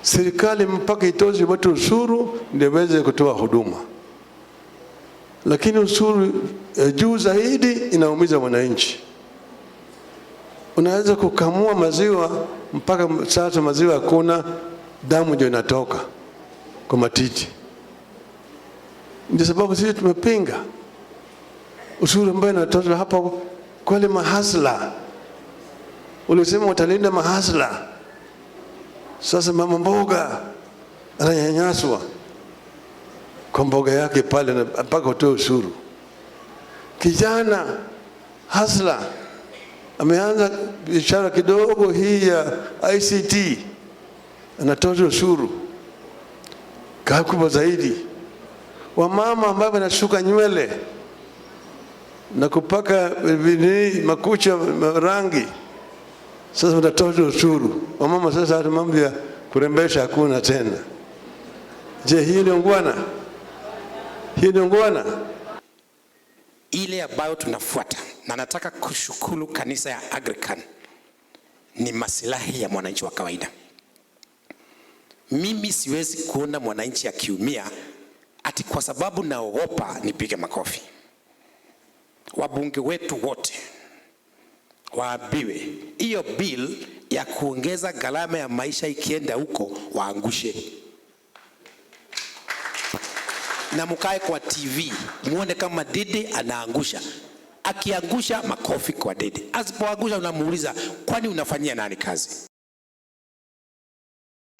serikali mpaka itoze watu ushuru ndio waweze kutoa huduma, lakini ushuru juu zaidi inaumiza wananchi. Unaweza kukamua maziwa mpaka sasa maziwa hakuna, damu ndio inatoka kwa matiti. Ndio sababu sisi tumepinga ushuru ambao unatozwa hapa kwa wale mahasla. Ulisema utalinda mahasla, sasa mama mboga ananyanyaswa kwa mboga yake pale mpaka utoe ushuru. Kijana hasla ameanza biashara kidogo hii ya ICT, anatoza ushuru kubwa zaidi. Wamama ambao wanashuka nywele na kupaka makucha rangi, sasa wanatoza ushuru. Wamama sasa hata mambo ya kurembesha hakuna tena. Je, hii ni ungwana? Hii ni ungwana? Ile ambayo tunafuata, na nataka kushukuru kanisa ya Anglican, ni maslahi ya mwananchi wa kawaida. Mimi siwezi kuona mwananchi akiumia ati kwa sababu naogopa nipige makofi. Wabunge wetu wote waambiwe hiyo bill ya kuongeza gharama ya maisha ikienda huko waangushe, na mkae kwa TV muone kama Dede anaangusha. Akiangusha makofi kwa Dede, asipoangusha unamuuliza kwani unafanyia nani kazi?